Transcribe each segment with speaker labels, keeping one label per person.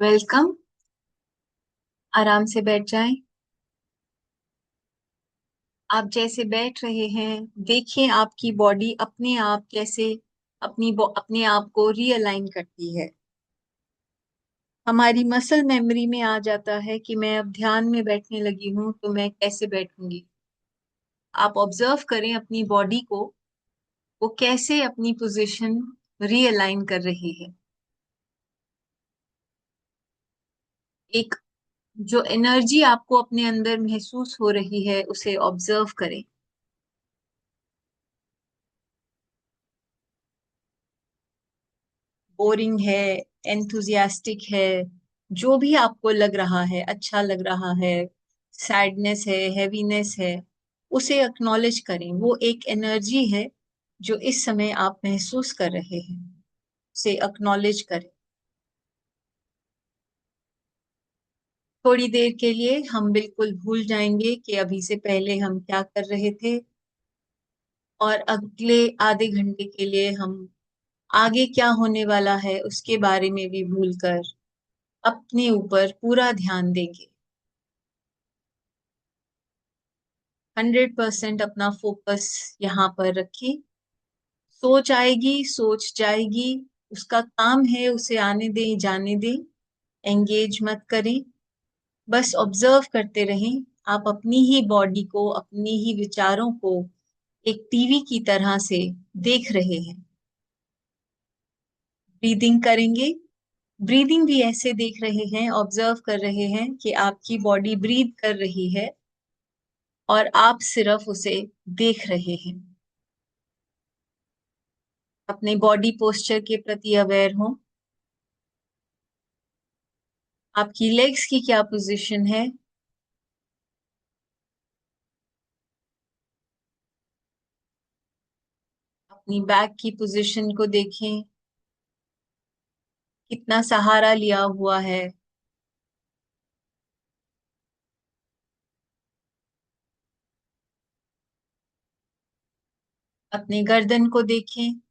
Speaker 1: Welcome. आराम से बैठ जाएं। आप जैसे बैठ रहे हैं, देखिए आपकी बॉडी अपने आप कैसे अपने आप को रीअलाइन करती है। हमारी मसल मेमोरी में आ जाता है कि मैं अब ध्यान में बैठने लगी हूं तो मैं कैसे बैठूंगी। आप ऑब्जर्व करें अपनी बॉडी को, वो कैसे अपनी पोजीशन रीअलाइन कर रही है। एक जो एनर्जी आपको अपने अंदर महसूस हो रही है उसे ऑब्जर्व करें। बोरिंग है, एंथुजियास्टिक है, जो भी आपको लग रहा है, अच्छा लग रहा है, सैडनेस है, हैवीनेस है, उसे एक्नॉलेज करें। वो एक एनर्जी है जो इस समय आप महसूस कर रहे हैं, उसे एक्नॉलेज करें। थोड़ी देर के लिए हम बिल्कुल भूल जाएंगे कि अभी से पहले हम क्या कर रहे थे, और अगले आधे घंटे के लिए हम आगे क्या होने वाला है उसके बारे में भी भूलकर अपने ऊपर पूरा ध्यान देंगे। 100% अपना फोकस यहाँ पर रखिए। सोच आएगी, सोच जाएगी, उसका काम है, उसे आने दें, जाने दें। एंगेज मत करें, बस ऑब्जर्व करते रहें। आप अपनी ही बॉडी को, अपने ही विचारों को एक टीवी की तरह से देख रहे हैं। ब्रीदिंग करेंगे। ब्रीदिंग भी ऐसे देख रहे हैं, ऑब्जर्व कर रहे हैं कि आपकी बॉडी ब्रीद कर रही है और आप सिर्फ उसे देख रहे हैं। अपने बॉडी पोस्चर के प्रति अवेयर हो। आपकी लेग्स की क्या पोजीशन है। अपनी बैक की पोजीशन को देखें, कितना सहारा लिया हुआ है। अपने गर्दन को देखें।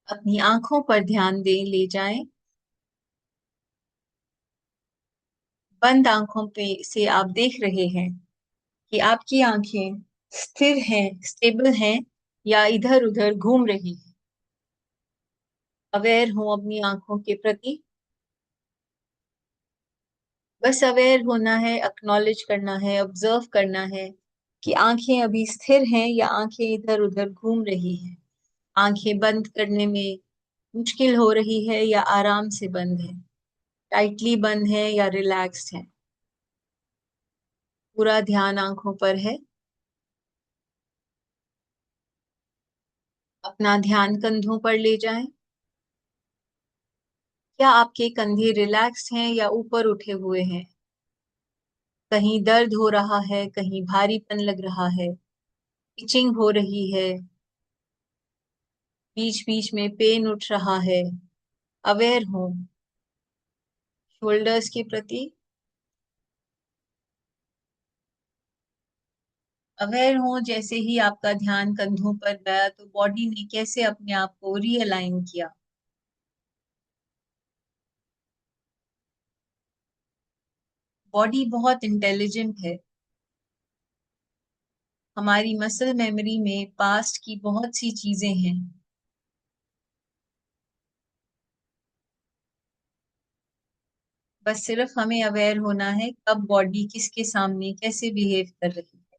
Speaker 1: अपनी आंखों पर ध्यान दें, ले जाएं। बंद आंखों पे से आप देख रहे हैं कि आपकी आंखें स्थिर हैं, स्टेबल हैं, या इधर उधर घूम रही हैं। अवेयर हो अपनी आंखों के प्रति। बस अवेयर होना है, एक्नॉलेज करना है, ऑब्जर्व करना है कि आंखें अभी स्थिर हैं या आंखें इधर उधर घूम रही हैं। आंखें बंद करने में मुश्किल हो रही है या आराम से बंद है, टाइटली बंद है या रिलैक्स्ड है। पूरा ध्यान आंखों पर है। अपना ध्यान कंधों पर ले जाएं। क्या आपके कंधे रिलैक्स्ड हैं या ऊपर उठे हुए हैं। कहीं दर्द हो रहा है, कहीं भारीपन लग रहा है, इचिंग हो रही है, बीच बीच में पेन उठ रहा है। अवेयर हो शोल्डर्स के प्रति। अवेयर हो जैसे ही आपका ध्यान कंधों पर गया तो बॉडी ने कैसे अपने आप को रीअलाइन किया। बॉडी बहुत इंटेलिजेंट है। हमारी मसल मेमोरी में पास्ट की बहुत सी चीजें हैं। बस सिर्फ हमें अवेयर होना है कब बॉडी किसके सामने कैसे बिहेव कर रही है।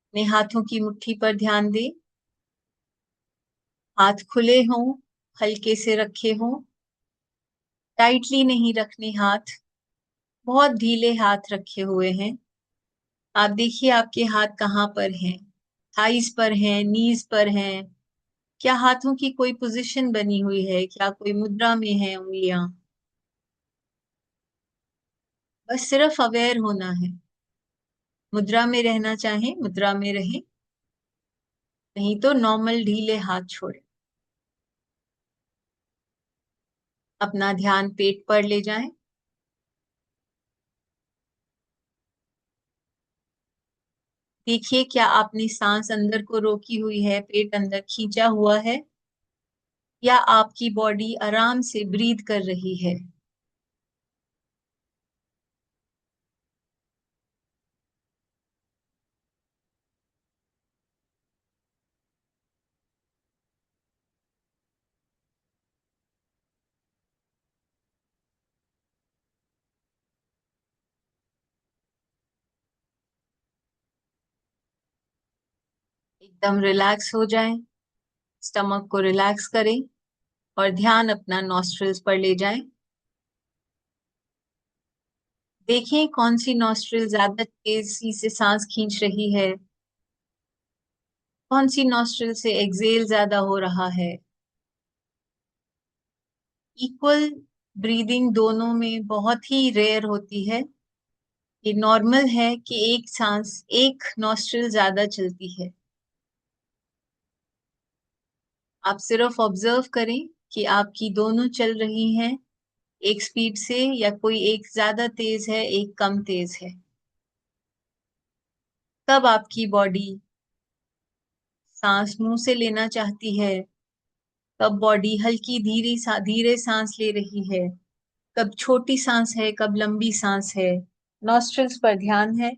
Speaker 1: अपने हाथों की मुट्ठी पर ध्यान दे। हाथ खुले हों, हल्के से रखे हों, टाइटली नहीं रखने हाथ। बहुत ढीले हाथ रखे हुए हैं। आप देखिए आपके हाथ कहाँ पर हैं। थाइस पर हैं, नीज पर हैं। क्या हाथों की कोई पोजीशन बनी हुई है, क्या कोई मुद्रा में है उंगलियां। बस सिर्फ अवेयर होना है। मुद्रा में रहना चाहे मुद्रा में रहे, नहीं तो नॉर्मल ढीले हाथ छोड़े। अपना ध्यान पेट पर ले जाएं। देखिए क्या आपने सांस अंदर को रोकी हुई है, पेट अंदर खींचा हुआ है, या आपकी बॉडी आराम से ब्रीथ कर रही है। एकदम रिलैक्स हो जाएं, स्टमक को रिलैक्स करें और ध्यान अपना नॉस्ट्रिल्स पर ले जाएं। देखें कौन सी नॉस्ट्रिल ज्यादा तेजी से सांस खींच रही है, कौन सी नॉस्ट्रिल से एक्सेल ज्यादा हो रहा है। इक्वल ब्रीदिंग दोनों में बहुत ही रेयर होती है। ये नॉर्मल है कि एक सांस एक नॉस्ट्रिल ज्यादा चलती है। आप सिर्फ ऑब्जर्व करें कि आपकी दोनों चल रही हैं एक स्पीड से, या कोई एक ज्यादा तेज है एक कम तेज है। कब आपकी बॉडी सांस मुंह से लेना चाहती है, कब बॉडी हल्की धीरे सांस ले रही है, कब छोटी सांस है कब लंबी सांस है। नॉस्ट्रल्स पर ध्यान है।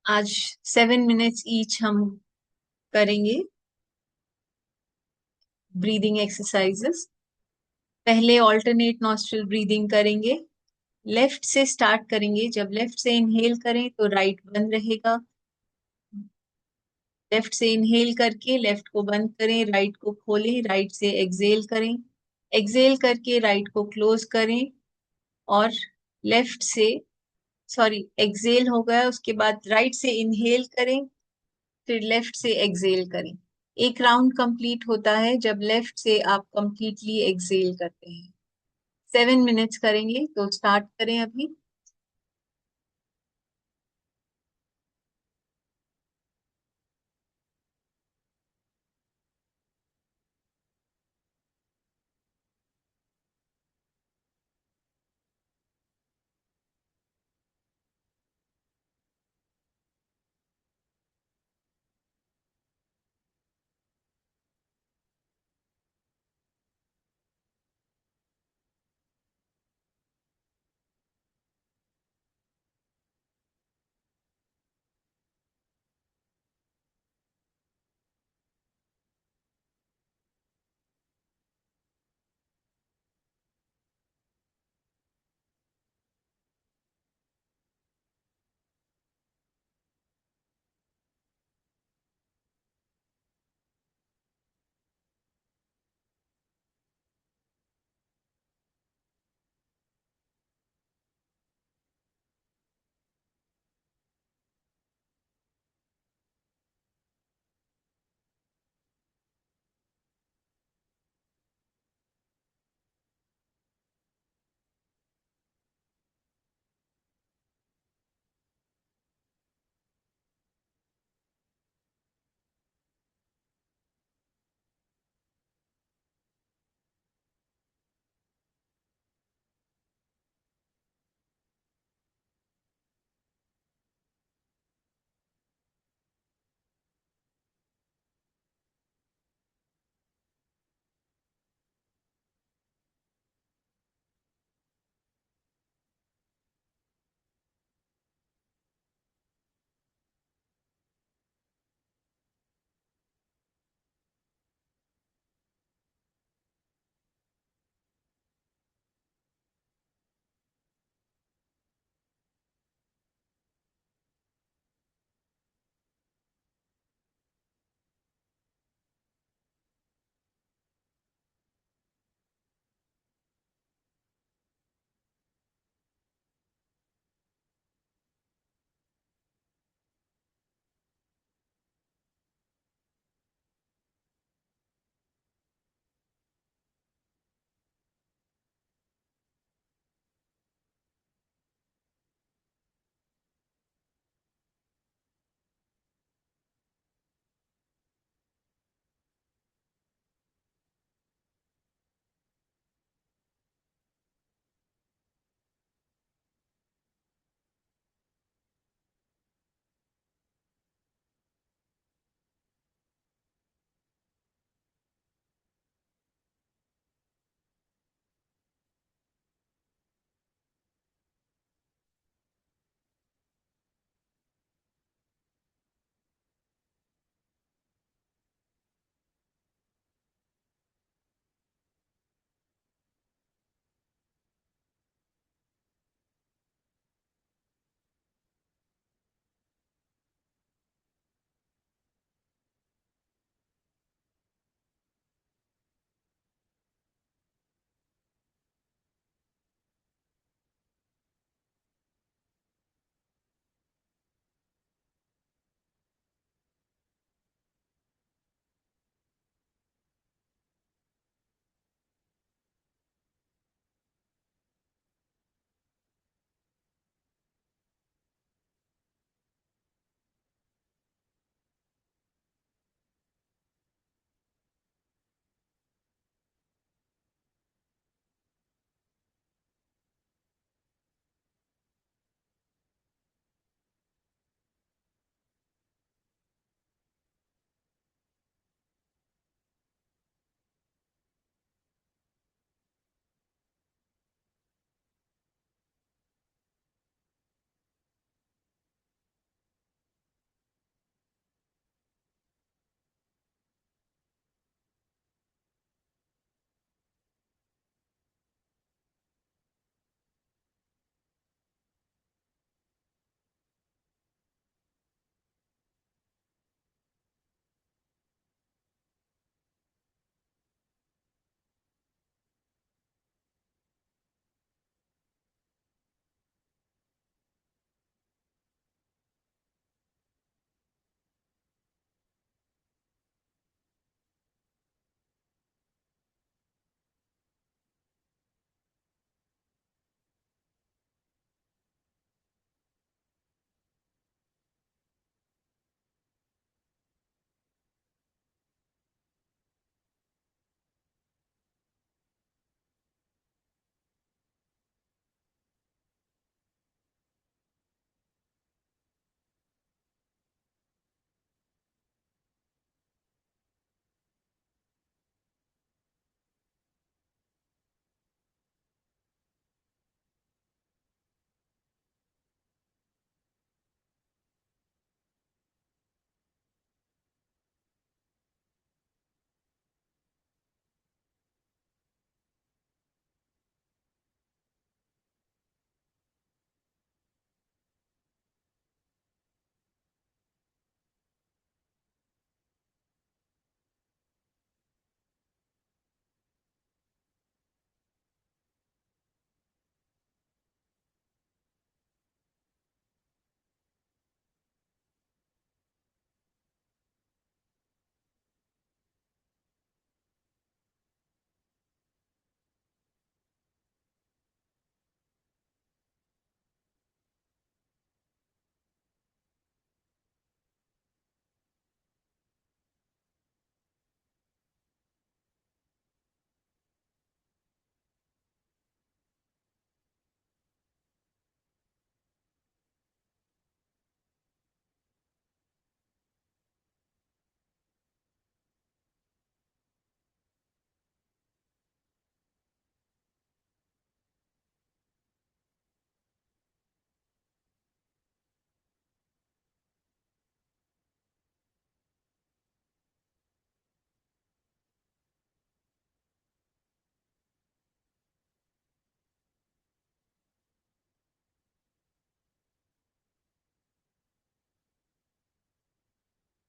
Speaker 1: आज 7 मिनट्स ईच हम करेंगे ब्रीदिंग एक्सरसाइजेस। पहले ऑल्टरनेट नॉस्ट्रल ब्रीदिंग करेंगे। लेफ्ट से स्टार्ट करेंगे। जब लेफ्ट से इनहेल करें तो राइट बंद रहेगा। लेफ्ट से इनहेल करके लेफ्ट को बंद करें, राइट को खोलें, राइट से एक्सहेल करें। एक्सहेल करके राइट को क्लोज करें और लेफ्ट से, सॉरी एक्सहेल हो गया, उसके बाद राइट से इनहेल करें, फिर लेफ्ट से एक्सहेल करें। एक राउंड कंप्लीट होता है जब लेफ्ट से आप कंप्लीटली एक्सहेल करते हैं। 7 मिनट्स करेंगे तो स्टार्ट करें अभी।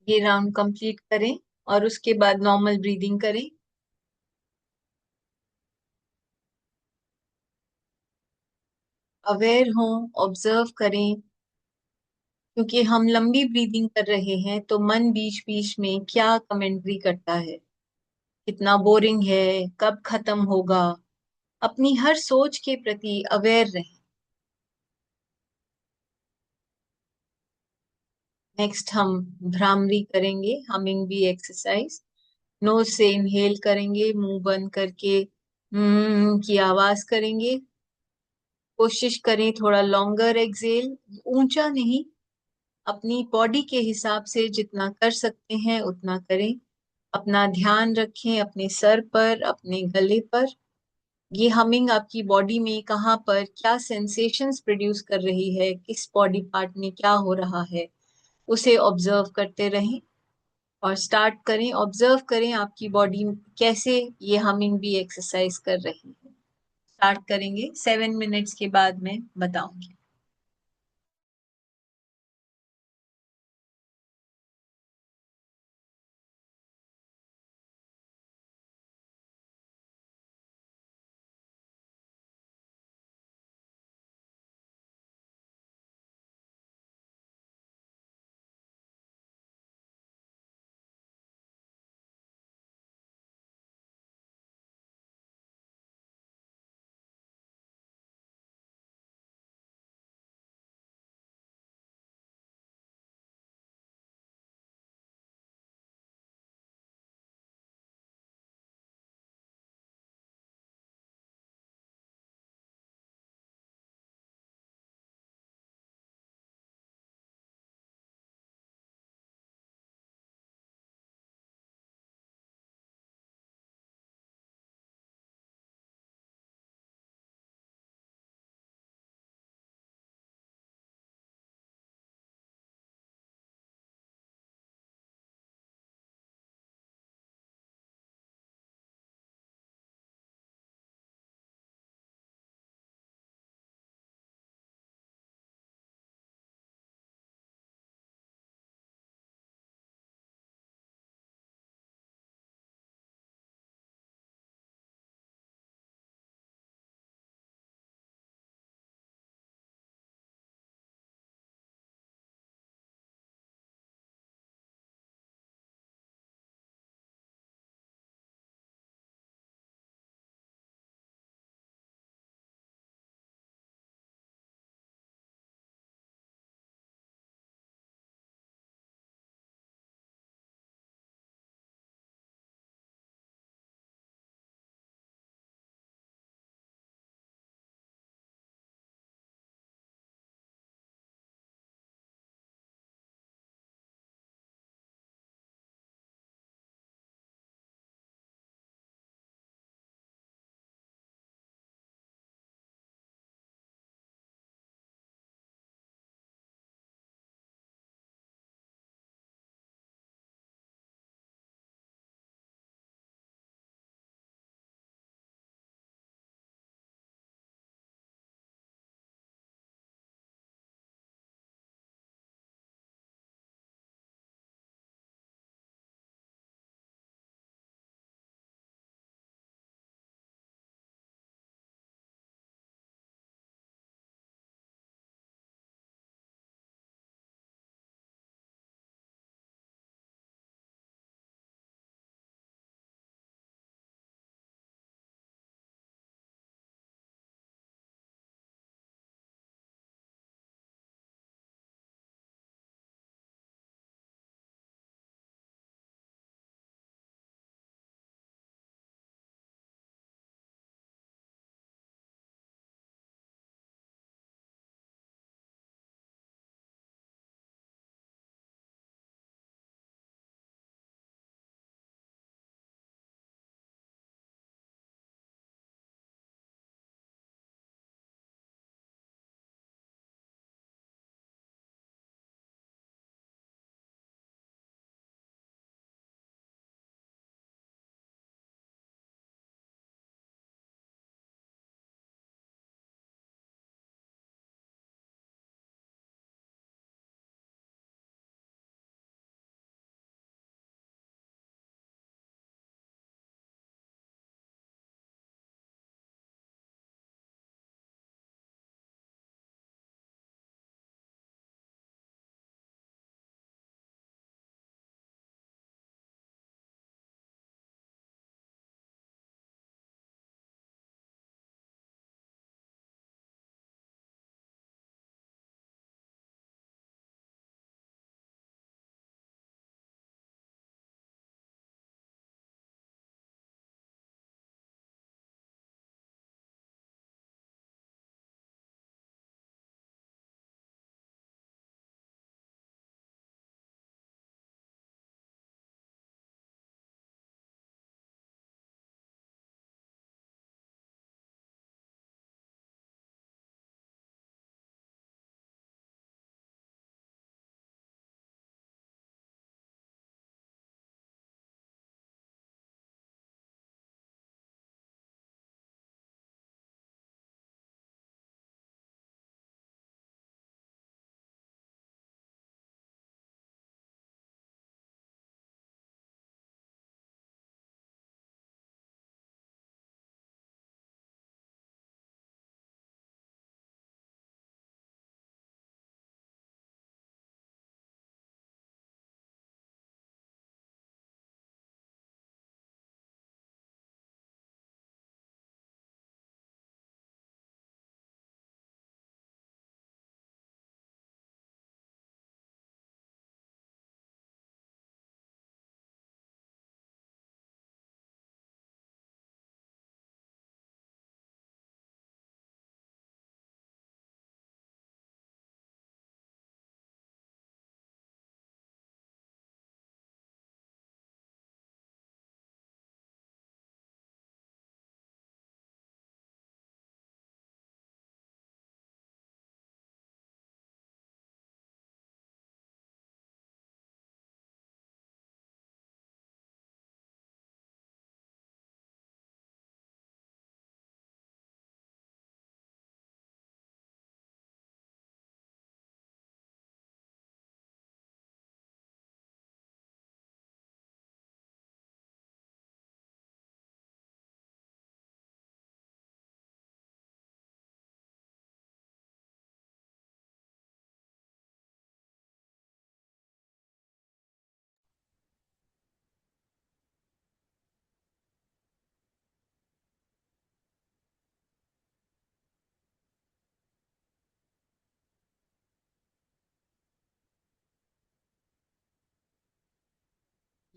Speaker 1: ये राउंड कंप्लीट करें और उसके बाद नॉर्मल ब्रीदिंग करें। अवेयर हों, ऑब्जर्व करें, क्योंकि हम लंबी ब्रीदिंग कर रहे हैं तो मन बीच बीच में क्या कमेंट्री करता है, कितना बोरिंग है, कब खत्म होगा। अपनी हर सोच के प्रति अवेयर रहें। नेक्स्ट हम भ्रामरी करेंगे, हमिंग बी एक्सरसाइज। नोज से इनहेल करेंगे, मुंह बंद करके की आवाज करेंगे। कोशिश करें थोड़ा लॉन्गर एक्सेल, ऊंचा नहीं, अपनी बॉडी के हिसाब से जितना कर सकते हैं उतना करें। अपना ध्यान रखें अपने सर पर, अपने गले पर। ये हमिंग आपकी बॉडी में कहाँ पर क्या सेंसेशंस प्रोड्यूस कर रही है, किस बॉडी पार्ट में क्या हो रहा है, उसे ऑब्जर्व करते रहें। और स्टार्ट करें, ऑब्जर्व करें आपकी बॉडी कैसे ये हमिंग भी एक्सरसाइज कर रही है। स्टार्ट करेंगे, 7 मिनट्स के बाद मैं बताऊंगी।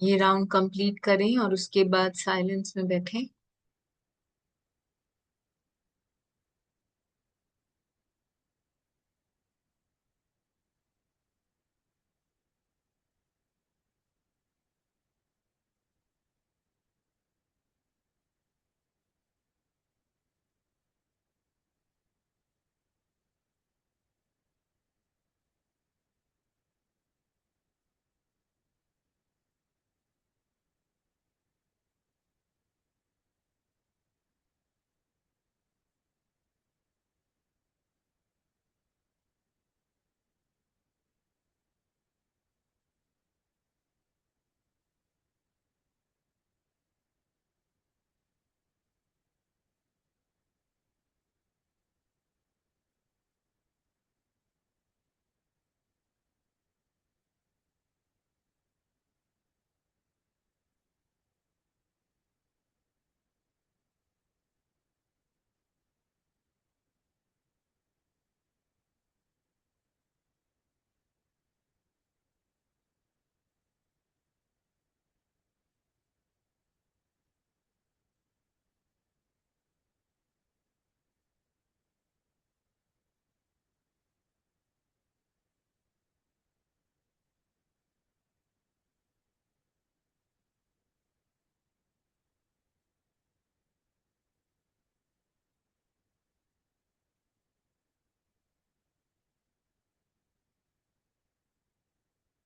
Speaker 1: ये राउंड कंप्लीट करें और उसके बाद साइलेंस में बैठें।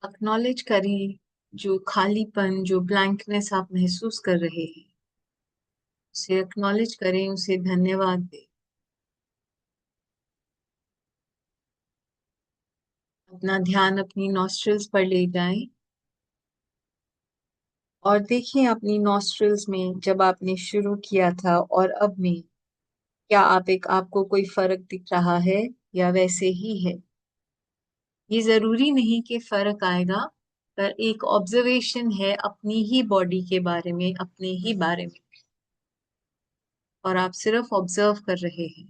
Speaker 1: एक्नॉलेज करें जो खालीपन, जो ब्लैंकनेस आप महसूस कर रहे हैं, उसे एक्नॉलेज करें, उसे धन्यवाद दें। अपना ध्यान अपनी नॉस्ट्रिल्स पर ले जाएं और देखें अपनी नॉस्ट्रिल्स में जब आपने शुरू किया था और अब में क्या आपको कोई फर्क दिख रहा है या वैसे ही है। ये जरूरी नहीं कि फर्क आएगा, पर एक ऑब्जर्वेशन है अपनी ही बॉडी के बारे में, अपने ही बारे में, और आप सिर्फ ऑब्जर्व कर रहे हैं।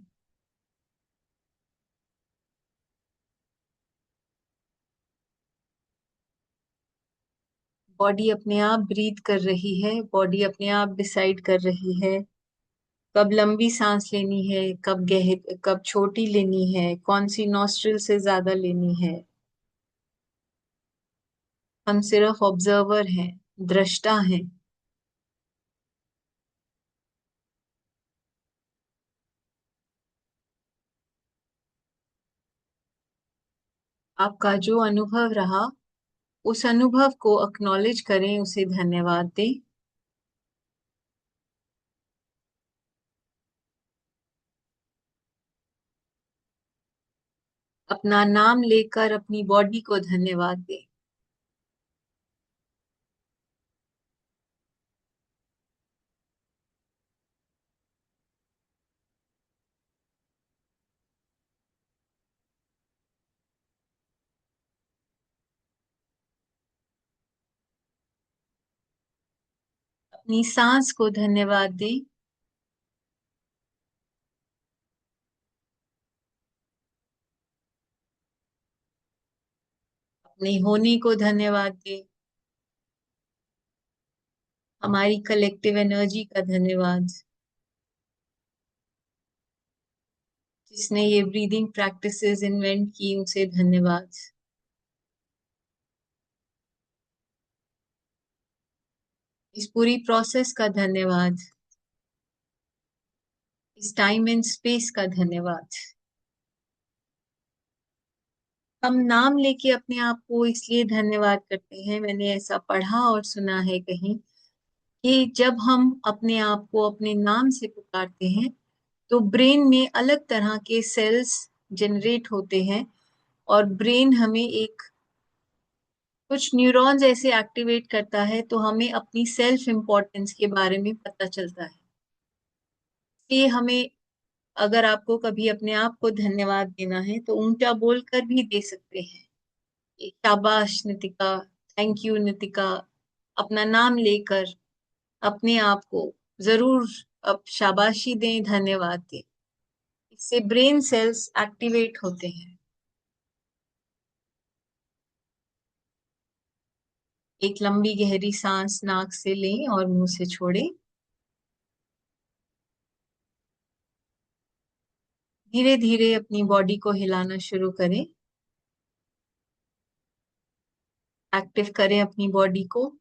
Speaker 1: बॉडी अपने आप ब्रीथ कर रही है, बॉडी अपने आप डिसाइड कर रही है कब लंबी सांस लेनी है, कब छोटी लेनी है, कौन सी नॉस्ट्रिल से ज्यादा लेनी है। हम सिर्फ ऑब्जर्वर हैं, दृष्टा हैं। आपका जो अनुभव रहा, उस अनुभव को एक्नॉलेज करें, उसे धन्यवाद दें। अपना नाम लेकर अपनी बॉडी को धन्यवाद दें। अपनी सांस को धन्यवाद दें। अपने होने को धन्यवाद दें। हमारी कलेक्टिव एनर्जी का धन्यवाद, जिसने ये ब्रीदिंग प्रैक्टिसेस इन्वेंट की, उसे धन्यवाद। इस पूरी प्रोसेस का धन्यवाद, इस टाइम एंड स्पेस का धन्यवाद। हम नाम लेके अपने आप को इसलिए धन्यवाद करते हैं, मैंने ऐसा पढ़ा और सुना है कहीं, कि जब हम अपने आप को अपने नाम से पुकारते हैं तो ब्रेन में अलग तरह के सेल्स जनरेट होते हैं, और ब्रेन हमें एक कुछ न्यूरॉन्स ऐसे एक्टिवेट करता है, तो हमें अपनी सेल्फ इम्पोर्टेंस के बारे में पता चलता है। इसलिए हमें, अगर आपको कभी अपने आप को धन्यवाद देना है तो ऊंचा बोलकर भी दे सकते हैं। शाबाश नितिका, थैंक यू नितिका, अपना नाम लेकर अपने आप को जरूर अब शाबाशी दें, धन्यवाद दें। इससे ब्रेन सेल्स एक्टिवेट होते हैं। एक लंबी गहरी सांस नाक से लें और मुंह से छोड़ें। धीरे धीरे अपनी बॉडी को हिलाना शुरू करें। एक्टिव करें अपनी बॉडी को।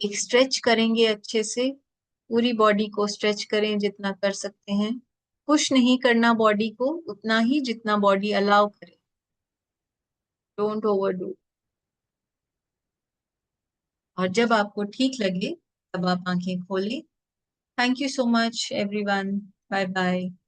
Speaker 1: एक स्ट्रेच करेंगे अच्छे से। पूरी बॉडी को स्ट्रेच करें जितना कर सकते हैं। पुश नहीं करना बॉडी को, उतना ही जितना बॉडी अलाउ करे। Don't overdo. और जब आपको ठीक लगे तब आप आंखें खोलें। Thank you so much everyone. Bye bye.